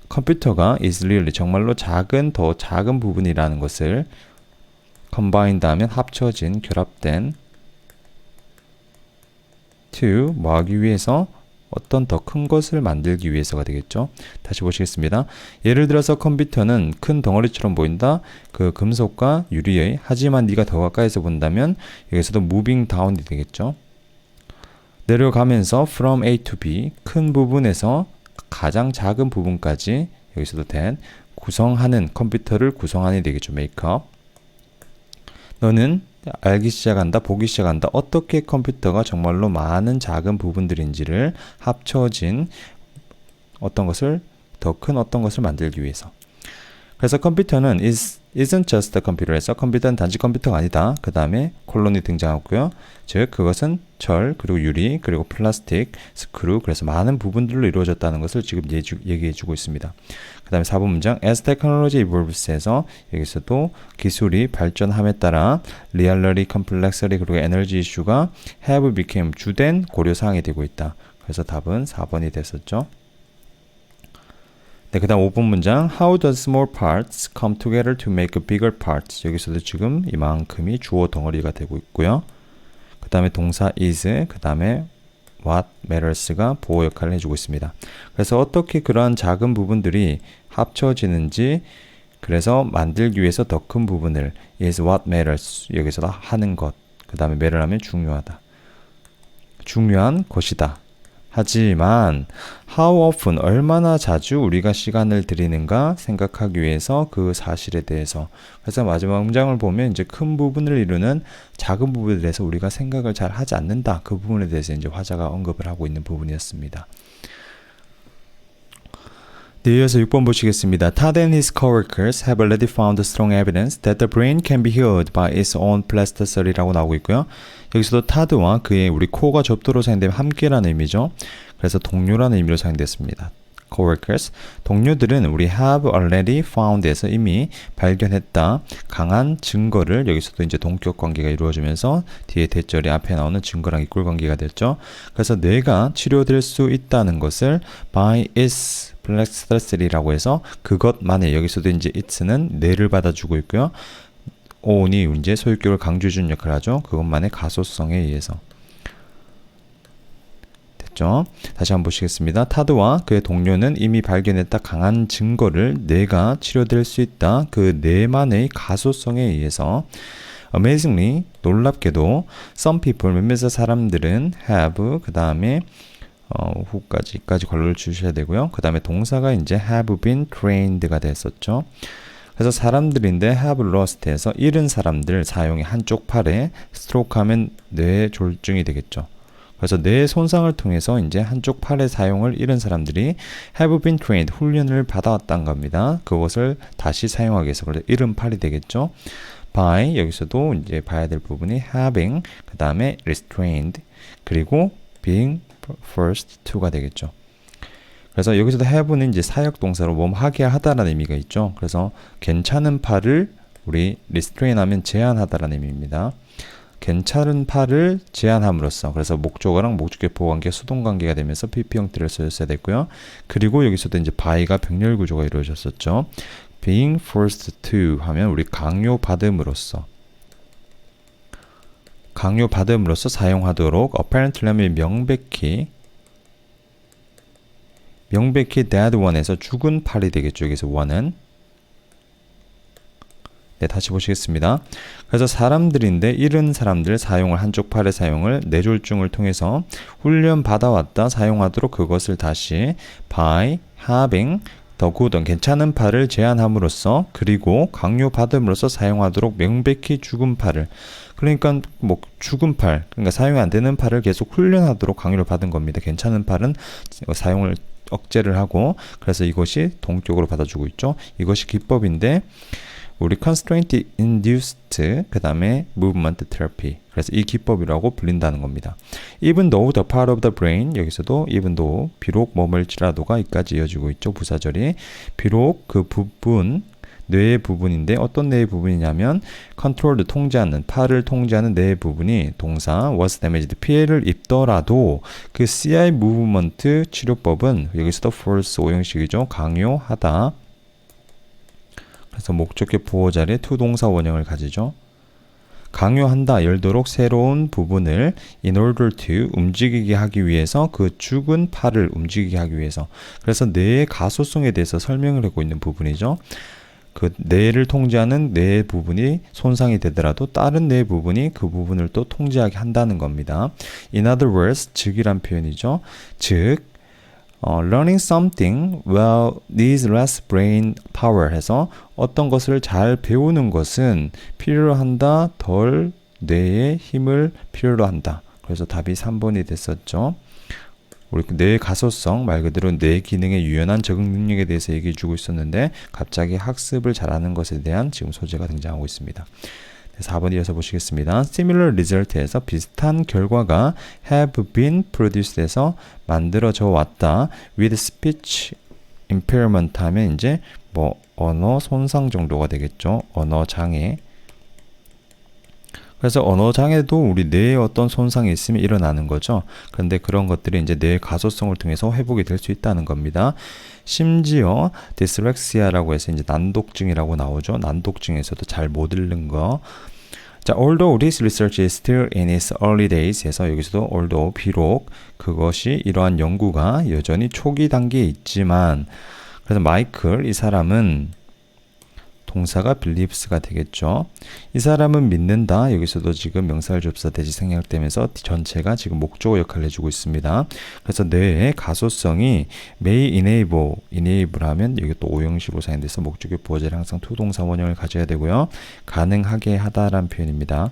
컴퓨터가 is really 정말로 더 작은 부분이라는 것을 combined 하면 합쳐진, 결합된 to 뭐 하기 위해서 어떤 더 큰 것을 만들기 위해서가 되겠죠. 다시 보시겠습니다. 예를 들어서 컴퓨터는 큰 덩어리처럼 보인다. 그 금속과 유리의 하지만 네가 더 가까이서 본다면 여기서도 moving down이 되겠죠. 내려가면서 from A to B 큰 부분에서 가장 작은 부분까지 여기서도 that 컴퓨터를 구성하는 되겠죠. make up 너는 알기 시작한다, 보기 시작한다. 어떻게 컴퓨터가 정말로 많은 작은 부분들인지를 합쳐진 어떤 것을 더 큰 어떤 것을 만들기 위해서. 그래서 컴퓨터는 isn't just a computer에서 컴퓨터는 단지 컴퓨터가 아니다. 그 다음에 콜론이 등장하고요. 즉 그것은 철, 그리고 유리, 그리고 플라스틱, 스크류 그래서 많은 부분들로 이루어졌다는 것을 지금 얘기해주고 있습니다. 그 다음에 4번 문장 as technology evolves에서 여기서도 기술이 발전함에 따라 reality, complexity 그리고 energy issue가 have become 주된 고려사항이 되고 있다. 그래서 답은 4번이 됐었죠. 네, 그 다음 5번 문장 How does small parts come together to make bigger parts? 여기서도 지금 이만큼이 주어 덩어리가 되고 있고요. 그 다음에 동사 is, 그 다음에 what matters가 보호 역할을 해주고 있습니다. 그래서 어떻게 그러한 작은 부분들이 합쳐지는지 그래서 만들기 위해서 더 큰 부분을 is what matters 여기서 하는 것 그 다음에 matter 하면 중요하다. 중요한 것이다. 하지만 how often 얼마나 자주 우리가 시간을 들이는가 생각하기 위해서 그 사실에 대해서 그래서 마지막 문장을 보면 이제 큰 부분을 이루는 작은 부분에 대해서 우리가 생각을 잘 하지 않는다. 그 부분에 대해서 이제 화자가 언급을 하고 있는 부분이었습니다. 네, 이어서 6번 보시겠습니다. Todd and his coworkers have already found strong evidence that the brain can be healed by its own plasticity 라고 나오고 있고요. 여기서도 타드와 그의 우리 코어가 접도로 사용되면 함께라는 의미죠. 그래서 동료라는 의미로 사용됐습니다. coworkers, 동료들은 우리 have already found에서 이미 발견했다. 강한 증거를 여기서도 이제 동격 관계가 이루어지면서 뒤에 대절이 앞에 나오는 증거랑 이꼴 관계가 됐죠. 그래서 뇌가 치료될 수 있다는 것을 by its plasticity라고 해서 그것만의 여기서도 이제 it는 뇌를 받아주고 있고요. on이 이제 소유격을 강조해주는 역할을 하죠. 그것만의 가소성에 의해서. 됐죠? 다시 한번 보시겠습니다. 타드와 그의 동료는 이미 발견했다 강한 증거를 뇌가 치료될 수 있다. 그 뇌만의 가소성에 의해서 Amazingly, 놀랍게도 some people, 몇몇 사람들은 have, 그 다음에 후까지까지 관료를 주셔야 되고요. 그 다음에 동사가 이제 have been trained가 됐었죠. 그래서 사람들인데 have lost에서 잃은 사람들 사용이 한쪽 팔에 stroke 하면 뇌졸중이 되겠죠. 그래서 뇌 손상을 통해서 이제 한쪽 팔의 사용을 잃은 사람들이 have been trained, 훈련을 받아왔다는 겁니다. 그것을 다시 사용하기 위해서. 그래서 잃은 팔이 되겠죠. by, 여기서도 이제 봐야 될 부분이 having, 그 다음에 restrained, 그리고 being forced to가 되겠죠. 그래서 여기서도 have는 이제 사역 동사로 뭐 하게 하다라는 의미가 있죠. 그래서 괜찮은 팔을 우리 restrain 하면 제한하다라는 의미입니다. 괜찮은 팔을 제한함으로써, 그래서 목적어랑 목적격 보호관계 수동관계가 되면서 PP 형태를 써줬어야 됐고요. 그리고 여기서도 이제 by가 병렬 구조가 이루어졌었죠. being forced to 하면 우리 강요받음으로써 사용하도록 apparently 하면 명백히 dead one에서 죽은 팔이 되겠죠. 여기서 one은 네, 다시 보시겠습니다. 그래서 사람들인데 잃은 사람들 사용을 한쪽 팔의 사용을 뇌졸중을 통해서 훈련 받아왔다 사용하도록 그것을 다시 by having the good 괜찮은 팔을 제한함으로써 그리고 강요받음으로써 사용하도록 명백히 죽은 팔을 그러니까 뭐 죽은 팔 그러니까 사용이 안 되는 팔을 계속 훈련하도록 강요를 받은 겁니다. 괜찮은 팔은 사용을 억제를 하고 그래서 이것이 동격으로 받아주고 있죠. 이것이 기법인데 우리 constraint induced 그 다음에 movement therapy 그래서 이 기법이라고 불린다는 겁니다. even though the part of the brain 여기서도 even though 비록 뭐뭐일지라도가 이까지 이어지고 있죠. 부사절이 비록 그 부분 뇌의 부분인데 어떤 뇌의 부분이냐면 controlled 통제하는 팔을 통제하는 뇌의 부분이 동사 was damaged 피해를 입더라도 그 CI movement 치료법은 여기서도 force 오형식이죠. 강요하다 그래서 목적격 보호 자리에 to 동사 원형을 가지죠. 강요한다, 열도록 새로운 부분을 in order to 움직이게 하기 위해서 그 죽은 팔을 움직이게 하기 위해서 그래서 뇌의 가소성에 대해서 설명을 하고 있는 부분이죠. 그 뇌를 통제하는 뇌의 부분이 손상이 되더라도 다른 뇌의 부분이 그 부분을 또 통제하게 한다는 겁니다. In other words, 즉이란 표현이죠. 즉 learning something well needs less brain power 해서 어떤 것을 잘 배우는 것은 필요로 한다, 덜 뇌의 힘을 필요로 한다. 그래서 답이 3번이 됐었죠. 우리 뇌의 가소성, 말 그대로 뇌 기능의 유연한 적응 능력에 대해서 얘기해 주고 있었는데 갑자기 학습을 잘하는 것에 대한 지금 소재가 등장하고 있습니다. 4번 이어서 보시겠습니다. Similar result에서 비슷한 결과가 have been produced에서 만들어져 왔다. With speech impairment 하면 이제 뭐 언어 손상 정도가 되겠죠. 언어 장애. 그래서 언어 장애도 우리 뇌에 어떤 손상이 있으면 일어나는 거죠. 그런데 그런 것들이 이제 뇌의 가소성을 통해서 회복이 될 수 있다는 겁니다. 심지어 dyslexia라고 해서 이제 난독증이라고 나오죠. 난독증에서도 잘 못 읽는 거. 자, although this research is still in its early days 해서 여기서도 although 비록 그것이 이러한 연구가 여전히 초기 단계에 있지만 그래서 마이클 이 사람은 동사가 believes,가 되겠죠. 이 사람은 믿는다. 여기서도 지금 명사절접사 대지 생략되면서 전체가 지금 목적어 역할을 해주고 있습니다. 그래서 뇌의 가소성이 may enable 하면 여기 또 오형식으로 사용돼서 목적어 보호자를 항상 투동사 원형을 가져야 되고요. 가능하게 하다라는 표현입니다.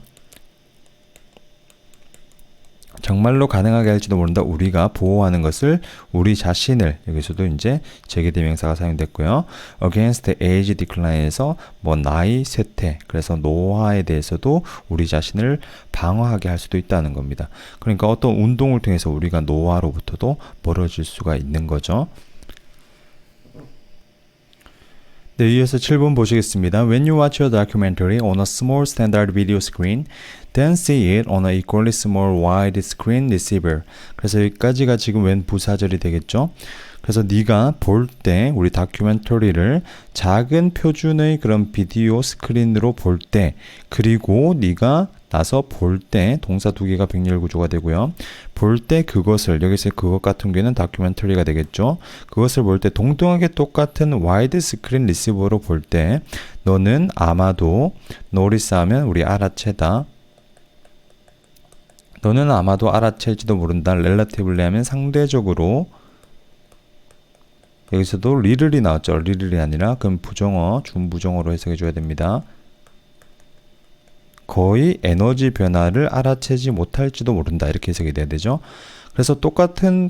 정말로 가능하게 할지도 모른다. 우리가 보호하는 것을 우리 자신을 여기서도 이제 제기대명사가 사용됐고요. against age decline에서 뭐 나이 쇠퇴 그래서 노화에 대해서도 우리 자신을 방어하게 할 수도 있다는 겁니다. 그러니까 어떤 운동을 통해서 우리가 노화로부터도 멀어질 수가 있는 거죠. 네, 이어서 7번 보시겠습니다. When you watch a documentary on a small standard video screen, then see it on a equally small wide screen receiver. 그래서 여기까지가 지금 웬 부사절이 되겠죠. 그래서 네가 볼 때 우리 다큐멘터리를 작은 표준의 그런 비디오 스크린으로 볼 때 그리고 네가 나서 볼 때 동사 두 개가 병렬 구조가 되고요. 볼 때 그것을 여기서 그것 같은 경우에는 다큐멘터리가 되겠죠. 그것을 볼 때 동등하게 똑같은 와이드 스크린 리시버로 볼 때 너는 아마도 노리스 하면 우리 알아채다 너는 아마도 알아챌지도 모른다. relatively 하면 상대적으로. 여기서도 little이 나왔죠. little이 아니라 그럼 부정어, 준부정어로 해석해 줘야 됩니다. 거의 에너지 변화를 알아채지 못할지도 모른다. 이렇게 해석이 돼야 되죠. 그래서 똑같은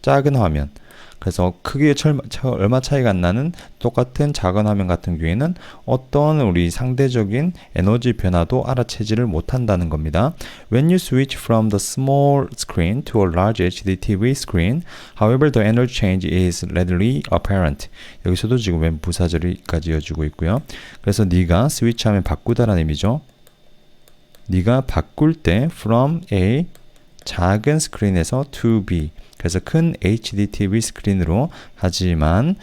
작은 화면, 그래서 크기에 얼마 차이가 안 나는 똑같은 작은 화면 같은 경우에는 어떤 우리 상대적인 에너지 변화도 알아채지를 못한다는 겁니다. When you switch from the small screen to a large HD TV screen, however, the energy change is readily apparent. 여기서도 지금 왼 부사절이까지 이어지고 있고요. 그래서 네가 스위치하면 바꾸다라는 의미죠. 네가 바꿀 때 from A 작은 스크린에서 to B, 그래서 큰 HD TV 스크린으로, 하지만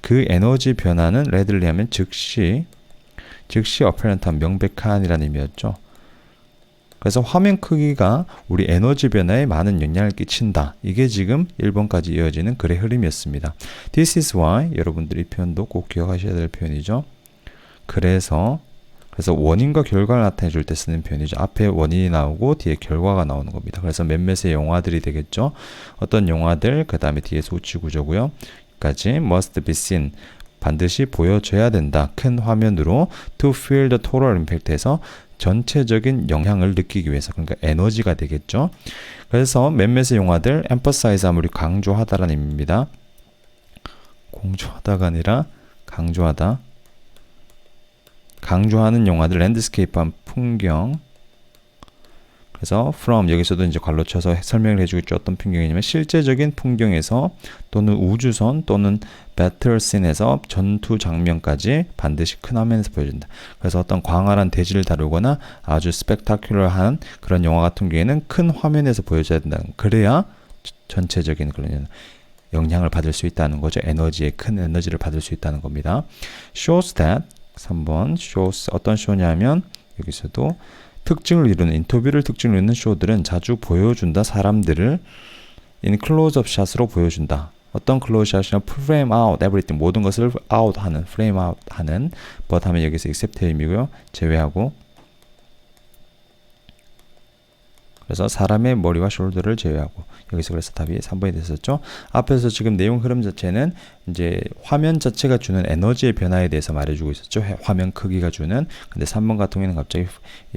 그 에너지 변화는 readily 하면 즉시 apparent한 명백한이라는 의미였죠. 그래서 화면 크기가 우리 에너지 변화에 많은 영향을 끼친다. 이게 지금 1번까지 이어지는 글의 흐름이었습니다. This is why, 여러분들이 표현도 꼭 기억하셔야 될 표현이죠. 그래서 원인과 결과를 나타내 줄 때 쓰는 표현이죠. 앞에 원인이 나오고 뒤에 결과가 나오는 겁니다. 그래서 몇몇의 영화들이 되겠죠. 어떤 영화들, 그 다음에 뒤에서 우치 구조고요. 까지 must be seen, 반드시 보여줘야 된다. 큰 화면으로 to feel the total impact 해서 전체적인 영향을 느끼기 위해서, 그러니까 에너지가 되겠죠. 그래서 몇몇의 영화들 emphasize 하면 우리 강조하다라는 의미입니다. 공조하다가 아니라 강조하다. 강조하는 영화들, 랜드스케이프한 풍경. 그래서 from, 여기서도 이제 괄호 쳐서 설명을 해주고 있죠. 어떤 풍경이냐면 실제적인 풍경에서 또는 우주선 또는 배틀씬에서 전투 장면까지 반드시 큰 화면에서 보여준다. 그래서 어떤 광활한 대지를 다루거나 아주 스펙타큘러한 그런 영화 같은 경우에는 큰 화면에서 보여줘야 된다. 그래야 전체적인 그런 영향을 받을 수 있다는 거죠. 큰 에너지를 받을 수 있다는 겁니다. shows that, 3번 shows, 어떤 쇼냐면 여기서도 특징을 이루는, 인터뷰를 특징을 이루는 쇼들은 자주 보여준다. 사람들을 in close-up 샷으로 보여준다. 어떤 close 샷이냐, frame out everything, 모든 것을 out 하는, frame out 하는, but 하면 여기서 except의 의미고요. 제외하고, 그래서 사람의 머리와 숄더를 제외하고, 여기서 그래서 답이 3번이 됐었죠. 앞에서 지금 내용 흐름 자체는 이제 화면 자체가 주는 에너지의 변화에 대해서 말해주고 있었죠. 화면 크기가 주는. 근데 3번 같은 경우에는 갑자기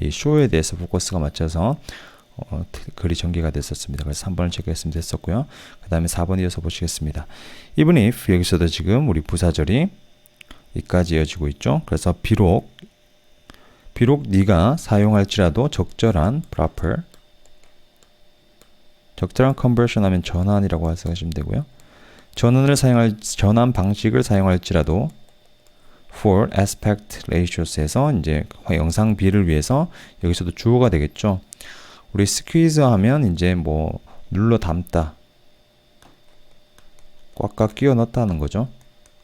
이 쇼에 대해서 포커스가 맞춰서 글이 전개가 됐었습니다. 그래서 3번을 체크했으면 됐었고요. 그 다음에 4번 이어서 보시겠습니다. Even if, 여기서도 지금 우리 부사절이 이까지 이어지고 있죠. 그래서 비록 네가 사용할지라도 적절한 proper, 적절한 conversion 하면 전환이라고 생각하시면 되고요. 전환 방식을 사용할지라도 for aspect ratios에서 이제 영상비를 위해서, 여기서도 주어가 되겠죠. 우리 squeeze 하면 이제 뭐 눌러 담다, 꽉꽉 끼워 넣다는 거죠.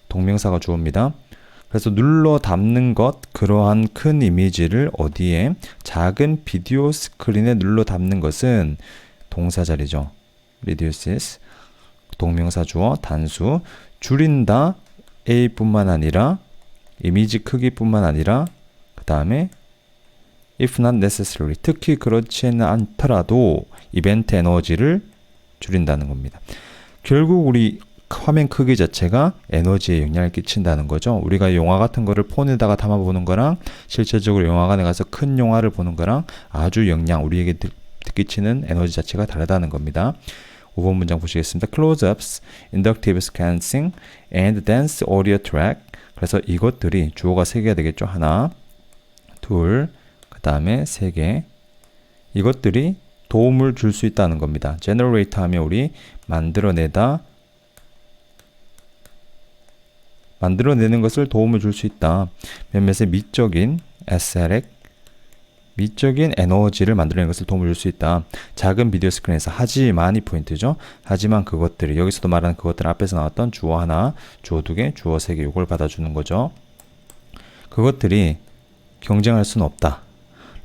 동명사가 주어입니다. 그래서 눌러 담는 것, 그러한 큰 이미지를 어디에, 작은 비디오 스크린에 눌러 담는 것은 동사 자리죠. reduces, 동명사 주어, 단수, 줄인다, A뿐만 아니라 이미지 크기뿐만 아니라 그 다음에 if not necessarily, 특히 그렇지는 않더라도 이벤트 에너지를 줄인다는 겁니다. 결국 우리 화면 크기 자체가 에너지에 영향을 끼친다는 거죠. 우리가 영화 같은 거를 폰에다가 담아보는 거랑 실제적으로 영화관에 가서 큰 영화를 보는 거랑 아주 우리에게 끼치는 에너지 자체가 다르다는 겁니다. 5번 문장 보시겠습니다. Close-ups, inductive scancing, and dense audio track. 그래서 이것들이 주어가 3개가 되겠죠. 하나, 둘, 그 다음에 3개. 이것들이 도움을 줄 수 있다는 겁니다. generate 하면 우리 만들어내는 것을 도움을 줄 수 있다. 몇몇의 미적인 aesthetic, 미적인 에너지를 만들어내는 것을 도움을 줄 수 있다. 작은 비디오 스크린에서, 하지만이 포인트죠. 하지만 그것들이, 여기서도 말하는 그것들, 앞에서 나왔던 주어 하나, 주어 2개, 주어 3개, 이걸 받아주는 거죠. 그것들이 경쟁할 수는 없다.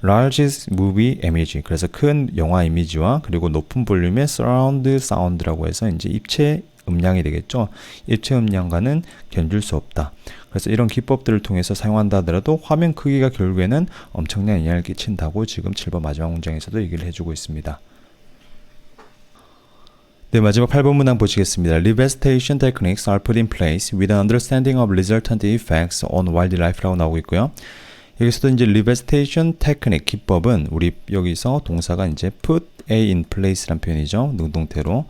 Large movie image, 그래서 큰 영화 이미지와 그리고 높은 볼륨의 surround sound라고 해서 이제 입체 음량이 되겠죠. 입체 음량과는 견줄 수 없다. 그래서 이런 기법들을 통해서 사용한다 하더라도 화면 크기가 결국에는 엄청난 영향을 끼친다고 지금 7번 마지막 문장에서도 얘기를 해주고 있습니다. 네, 마지막 8번 문항 보시겠습니다. Revestation techniques are put in place with an understanding of resultant effects on wildlife라고 나오고 있고요. 여기서도 이제 Revestation technique 기법은 우리 여기서 동사가 이제 put A in place란 표현이죠. 능동태로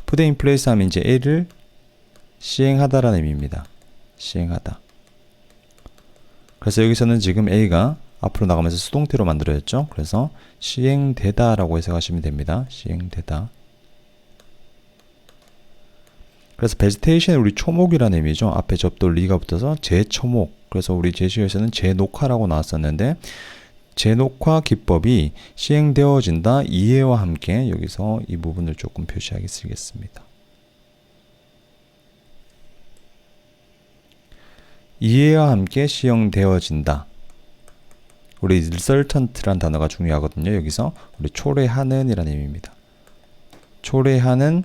put A in place 하면 이제 A를 시행하다라는 의미입니다. 시행하다. 그래서 여기서는 지금 A가 앞으로 나가면서 수동태로 만들어졌죠. 그래서 시행되다라고 해석하시면 됩니다. 시행되다. 그래서 vegetation 우리 초목이라는 의미죠. 앞에 접도 리가 붙어서 제초목. 그래서 우리 제시어에서는 제녹화라고 나왔었는데 제녹화 기법이 시행되어진다. 이해와 함께 여기서 이 부분을 조금 표시하겠습니다. 이해와 함께 시행되어진다. 우리 resultant란 단어가 중요하거든요. 여기서 우리 초래하는 이라는 의미입니다. 초래하는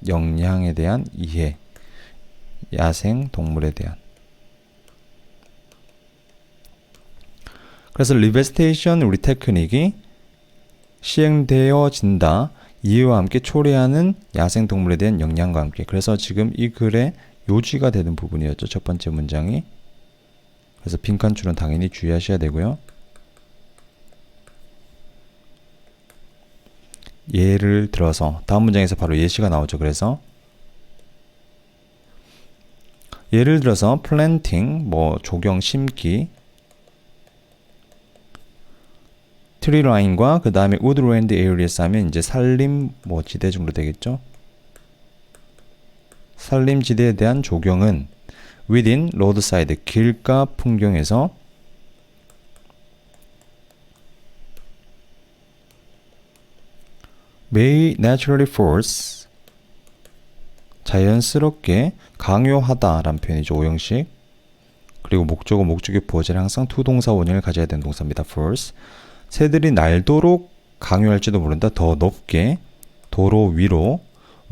영양에 대한 이해, 야생 동물에 대한. 그래서 revestation 우리 테크닉이 시행되어진다. 이해와 함께 초래하는 야생 동물에 대한 영향과 함께. 그래서 지금 이 글의 요지가 되는 부분이었죠. 첫 번째 문장이. 그래서 빈칸줄은 당연히 주의하셔야 되고요. 예를 들어서 다음 문장에서 바로 예시가 나오죠. 그래서 예를 들어서 planting 뭐 조경 심기 트리 라인과 그 다음에 woodland areas 하면 이제 산림 뭐 지대 정도 되겠죠. 산림 지대에 대한 조경은 within roadside 길가 풍경에서 may naturally force 자연스럽게 강요하다 라는 표현이죠. 오형식. 그리고 목적어 목적의 부어제는 항상 투동사 원형을 가져야 되는 동사입니다. force. 새들이 날도록 강요할지도 모른다. 더 높게 도로 위로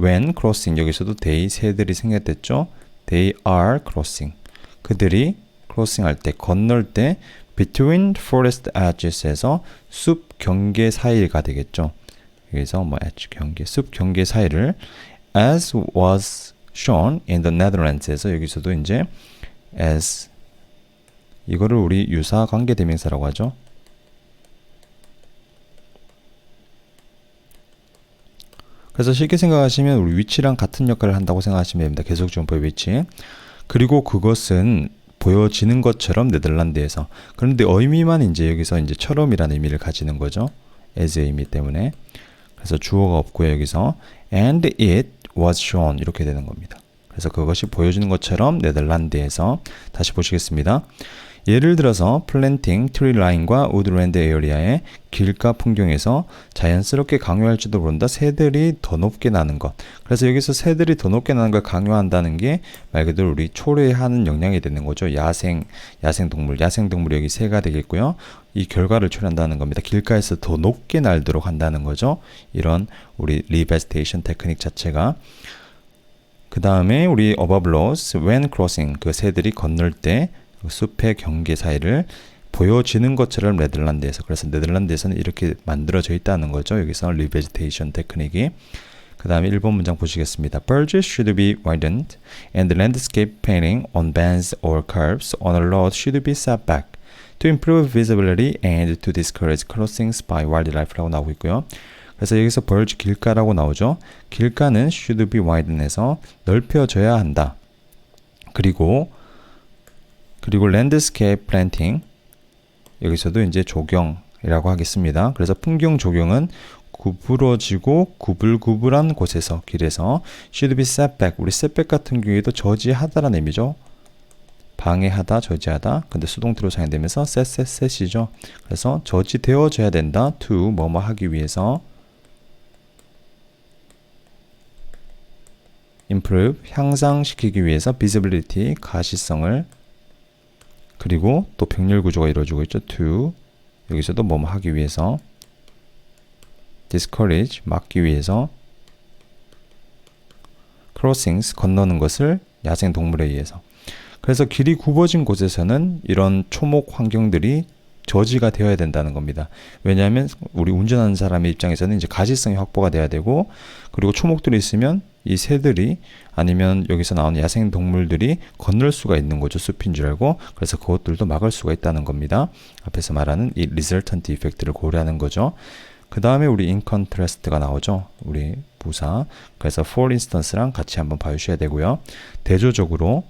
when crossing 여기서도 they 새들이 생략됐죠. they are crossing 그들이 crossing 할 때 건널 때 between forest edges에서 숲 경계 사이가 되겠죠. 여기서 뭐 edge 경계 숲 경계 사이를 as was shown in the Netherlands에서 여기서도 이제 as 이거를 우리 유사 관계 대명사라고 하죠. 그래서 쉽게 생각하시면 우리 위치랑 같은 역할을 한다고 생각하시면 됩니다. 계속주문법의 위치. 그리고 그것은 보여지는 것처럼 네덜란드에서. 그런데 의미만 이제 여기서 이제 처럼이라는 의미를 가지는 거죠. as의 의미 때문에. 그래서 주어가 없고요. 여기서 and it was shown 이렇게 되는 겁니다. 그래서 그것이 보여지는 것처럼 네덜란드에서. 다시 보시겠습니다. 예를 들어서 planting tree line과 woodland area의 길가 풍경에서 자연스럽게 강요할지도 모른다. 새들이 더 높게 나는 것. 그래서 여기서 새들이 더 높게 나는 걸 강요한다는 게 말 그대로 우리 초래하는 영향이 되는 거죠. 야생동물이 여기 새가 되겠고요. 이 결과를 초래한다는 겁니다. 길가에서 더 높게 날도록 한다는 거죠. 이런 우리 revestation 테크닉 자체가. 그 다음에 우리 above laws when crossing 그 새들이 건널 때 숲의 경계 사이를 보여지는 것처럼 네덜란드에서. 그래서 네덜란드에서는 이렇게 만들어져 있다는 거죠. 여기서 revestation 테크닉이. 그 다음에 1번 문장 보시겠습니다. Bridges should be widened and the landscape painting on bends or curves on a road should be set back to improve visibility and to discourage crossings by wildlife라고 나오고 있고요. 그래서 여기서 벌지 길가라고 나오죠. 길가는 should be widened에서 넓혀져야 한다. 그리고 landscape planting 여기서도 이제 조경이라고 하겠습니다. 그래서 풍경 조경은 구부러지고 구불구불한 곳에서 길에서 should be set back 우리 set back 같은 경우에도 저지하다라는 의미죠. 방해하다, 저지하다. 근데 수동태로 사용되면서 set이죠. 그래서 저지되어져야 된다. to 뭐뭐 하기 위해서 improve 향상시키기 위해서 visibility 가시성을 그리고 또 병렬 구조가 이루어지고 있죠. to 여기서도 뭐뭐 하기 위해서 discourage 막기 위해서 crossings 건너는 것을 야생 동물에 의해서. 그래서 길이 굽어진 곳에서는 이런 초목 환경들이 저지가 되어야 된다는 겁니다. 왜냐하면 우리 운전하는 사람의 입장에서는 이제 가시성이 확보가 돼야 되고, 그리고 초목들이 있으면 이 새들이 아니면 여기서 나오는 야생 동물들이 건널 수가 있는 거죠. 숲인 줄 알고. 그래서 그것들도 막을 수가 있다는 겁니다. 앞에서 말하는 이 resultant effect를 고려하는 거죠. 그 다음에 우리 in contrast가 나오죠. 우리 부사. 그래서 for instance랑 같이 한번 봐주셔야 되고요. 대조적으로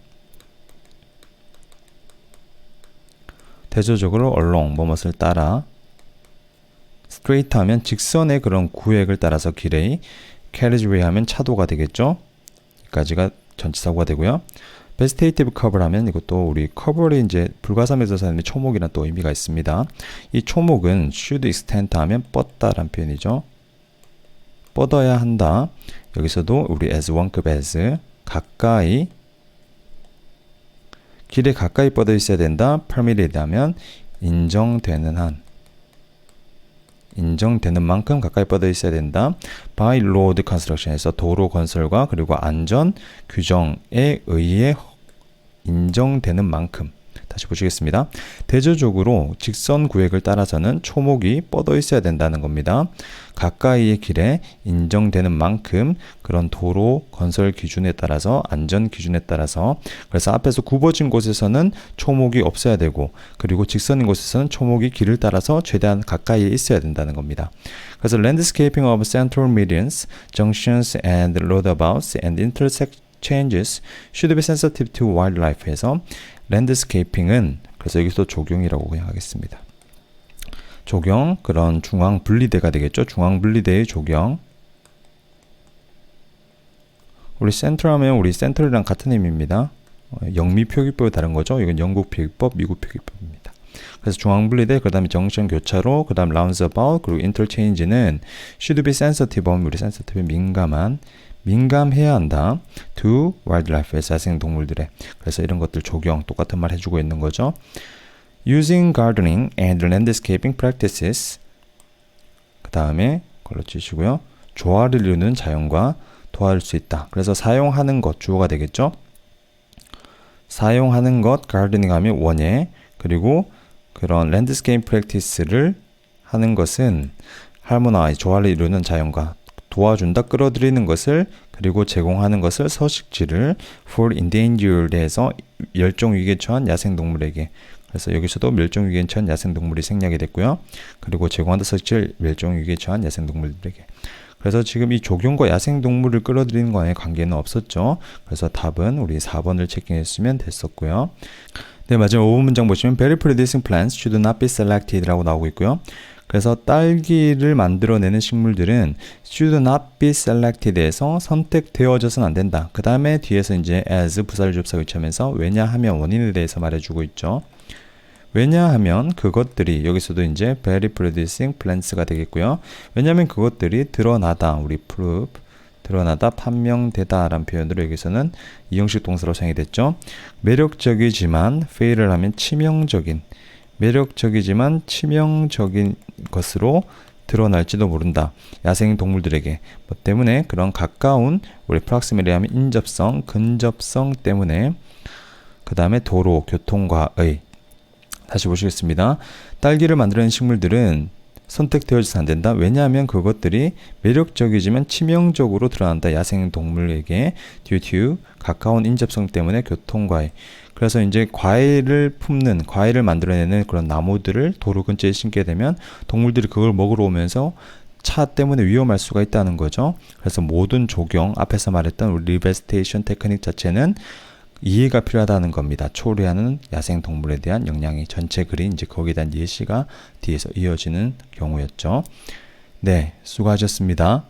along 뭐뭇을 따라, straight 하면 직선의 그런 구획을 따라서 길의, carriageway 하면 차도가 되겠죠. 여기까지가 전치사고가 되고요. vegetative cover 하면 이것도 우리 cover이 이제 불가사에서 사는 초목이란 또 의미가 있습니다. 이 초목은 should extend 하면 뻗다라는 표현이죠. 뻗어야 한다. 여기서도 우리 as 원급 as 가까이, 길에 가까이 뻗어 있어야 된다. permitted 하면 인정되는 한, 인정되는 만큼 가까이 뻗어 있어야 된다. by road construction에서 도로 건설과 그리고 안전 규정에 의해 인정되는 만큼. 다시 보시겠습니다. 대조적으로 직선 구획을 따라서는 초목이 뻗어 있어야 된다는 겁니다. 가까이의 길에 인정되는 만큼 그런 도로 건설 기준에 따라서, 안전 기준에 따라서, 그래서 앞에서 굽어진 곳에서는 초목이 없어야 되고, 그리고 직선인 곳에서는 초목이 길을 따라서 최대한 가까이에 있어야 된다는 겁니다. 그래서 landscaping of central medians, junctions and roundabouts and intersect changes should be sensitive to wildlife에서 랜드스케이핑은, 그래서 여기서 적용이라고 그냥 하겠습니다. 적용, 그런 중앙 분리대가 되겠죠. 중앙 분리대의 적용. 우리 센트럴 하면 우리 센트럴이랑 같은 의미입니다. 영미 표기법이 다른 거죠. 이건 영국 표기법, 미국 표기법입니다. 그래서 중앙 분리대, 그 다음에 정션 교차로, 그 다음 roundabout, 그리고 interchange는 should be sensitive 하면 우리 sensitive 민감해야 한다. to wildlife에서 야생동물들에. 그래서 이런 것들 적용, 똑같은 말 해주고 있는 거죠. using gardening and landscaping practices. 그 다음에 걸로 치시고요. 조화를 이루는 자연과 도와줄 수 있다. 그래서 사용하는 것, 주어가 되겠죠. 사용하는 것, gardening 하면 원예, 그리고 그런 landscape practice를 하는 것은 harmonize, 조화를 이루는 자연과 도와준다, 끌어들이는 것을, 그리고 제공하는 것을, 서식지를 for endangered에서 멸종위기에 처한 야생동물에게. 그래서 여기서도 멸종위기에 처한 야생동물이 생략이 됐고요. 그리고 제공한다 서식지를 멸종위기에 처한 야생동물들에게. 그래서 지금 이 적용과 야생동물을 끌어들이는 거와의 관계는 없었죠. 그래서 답은 우리 4번을 체킹했으면 됐었고요. 네, 마지막 5번 문장 보시면 berry producing plants should not be selected 라고 나오고 있고요. 그래서 딸기를 만들어내는 식물들은 should not be selected에서 선택되어져서는 안 된다. 그 다음에 뒤에서 이제 as 부사를 접사 의치하면서 왜냐하면 원인에 대해서 말해주고 있죠. 왜냐하면 그것들이, 여기서도 이제 berry producing plants가 되겠고요. 왜냐하면 그것들이 드러나다, 우리 prove, 드러나다, 판명되다 라는 표현으로 여기서는 이형식 동사로 사용이 됐죠. 매력적이지만 fail을 하면 치명적인, 매력적이지만 치명적인 것으로 드러날지도 모른다. 야생 동물들에게. 뭐 때문에 그런 가까운, 우리 proximity 하면 인접성, 근접성 때문에. 그 다음에 도로, 교통과의. 다시 보시겠습니다. 딸기를 만들어낸 식물들은 선택되어져서 안 된다. 왜냐하면 그것들이 매력적이지만 치명적으로 드러난다. 야생 동물에게 due to 가까운 인접성 때문에 교통과의. 그래서 이제 과일을 품는, 과일을 만들어내는 그런 나무들을 도로 근처에 심게 되면 동물들이 그걸 먹으러 오면서 차 때문에 위험할 수가 있다는 거죠. 그래서 모든 적용, 앞에서 말했던 우리 리베스테이션 테크닉 자체는 이해가 필요하다는 겁니다. 초래하는 야생 동물에 대한 영향이, 전체 글이 이제 거기에 대한 예시가 뒤에서 이어지는 경우였죠. 네, 수고하셨습니다.